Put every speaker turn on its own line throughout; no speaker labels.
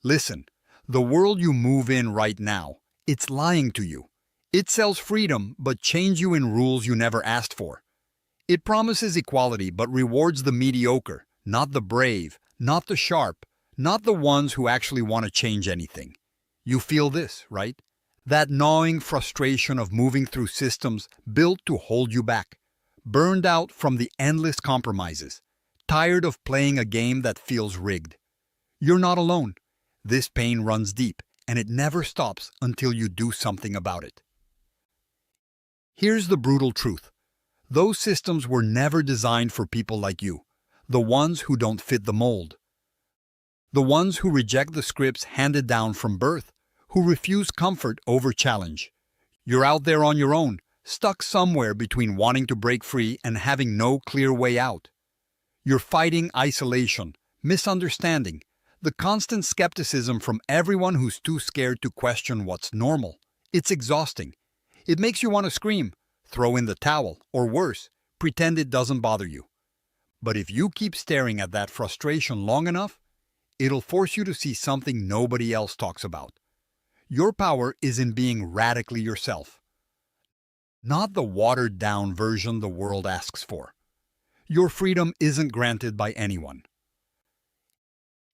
Listen, the world you move in right now, it's lying to you. It sells freedom but chains you in rules you never asked for. It promises equality but rewards the mediocre, not the brave, not the sharp, not the ones who actually want to change anything. You feel this, right? That gnawing frustration of moving through systems built to hold you back. Burned out from the endless compromises. Tired of playing a game that feels rigged. You're not alone. This pain runs deep, and it never stops until you do something about it. Here's the brutal truth. Those systems were never designed for people like you, the ones who don't fit the mold. The ones who reject the scripts handed down from birth, who refuse comfort over challenge. You're out there on your own, stuck somewhere between wanting to break free and having no clear way out. You're fighting isolation, misunderstanding, the constant skepticism from everyone who's too scared to question what's normal. It's exhausting. It makes you want to scream, throw in the towel, or worse, pretend it doesn't bother you. But if you keep staring at that frustration long enough, it'll force you to see something nobody else talks about. Your power is in being radically yourself. Not the watered-down version the world asks for. Your freedom isn't granted by anyone.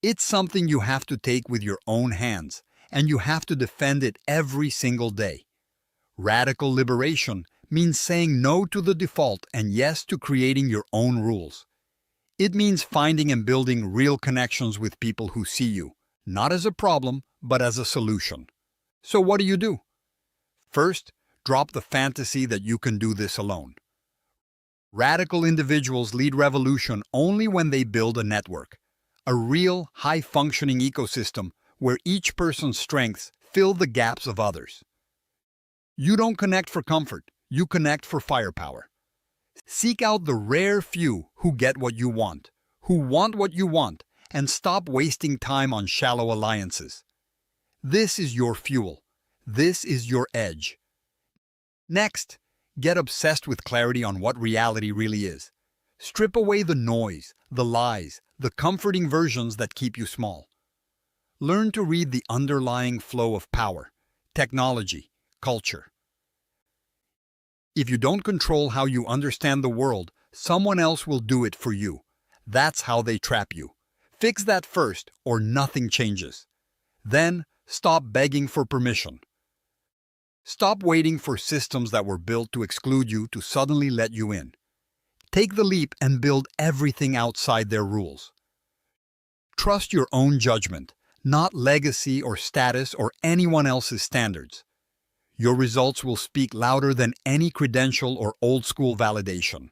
It's something you have to take with your own hands, and you have to defend it every single day. Radical liberation means saying no to the default and yes to creating your own rules. It means finding and building real connections with people who see you, not as a problem, but as a solution. So what do? First, drop the fantasy that you can do this alone. Radical individuals lead revolution only when they build a network, a real, high-functioning ecosystem where each person's strengths fill the gaps of others. You don't connect for comfort, you connect for firepower. Seek out the rare few who get what you want, who want what you want, and stop wasting time on shallow alliances. This is your fuel. This is your edge. Next, get obsessed with clarity on what reality really is. Strip away the noise, the lies, the comforting versions that keep you small. Learn to read the underlying flow of power, technology, culture. If you don't control how you understand the world, someone else will do it for you. That's how they trap you. Fix that first, or nothing changes. Then, stop begging for permission. Stop waiting for systems that were built to exclude you to suddenly let you in. Take the leap and build everything outside their rules. Trust your own judgment, not legacy or status or anyone else's standards. Your results will speak louder than any credential or old-school validation.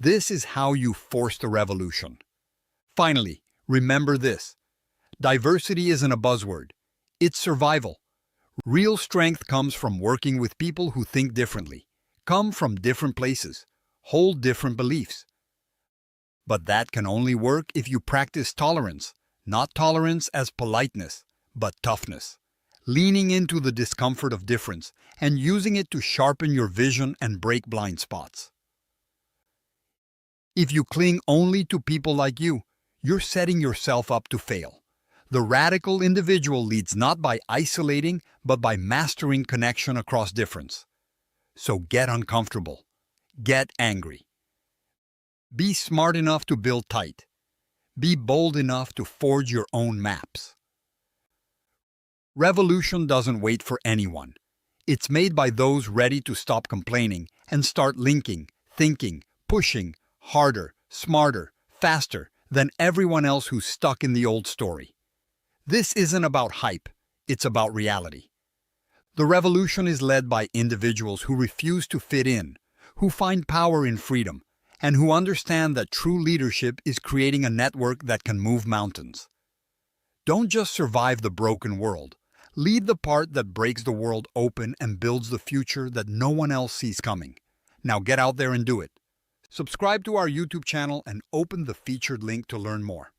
This is how you force the revolution. Finally, remember this. Diversity isn't a buzzword. It's survival. Real strength comes from working with people who think differently, come from different places, hold different beliefs. But that can only work if you practice tolerance, not tolerance as politeness, but toughness. Leaning into the discomfort of difference and using it to sharpen your vision and break blind spots. If you cling only to people like you, you're setting yourself up to fail. The radical individual leads not by isolating, but by mastering connection across difference. So get uncomfortable. Get angry. Be smart enough to build tight. Be bold enough to forge your own maps. Revolution doesn't wait for anyone. It's made by those ready to stop complaining and start linking, thinking, pushing harder, smarter, faster than everyone else who's stuck in the old story. This isn't about hype, it's about reality. The revolution is led by individuals who refuse to fit in, who find power in freedom, and who understand that true leadership is creating a network that can move mountains. Don't just survive the broken world. Lead the part that breaks the world open and builds the future that no one else sees coming. Now get out there and do it. Subscribe to our YouTube channel and open the featured link to learn more.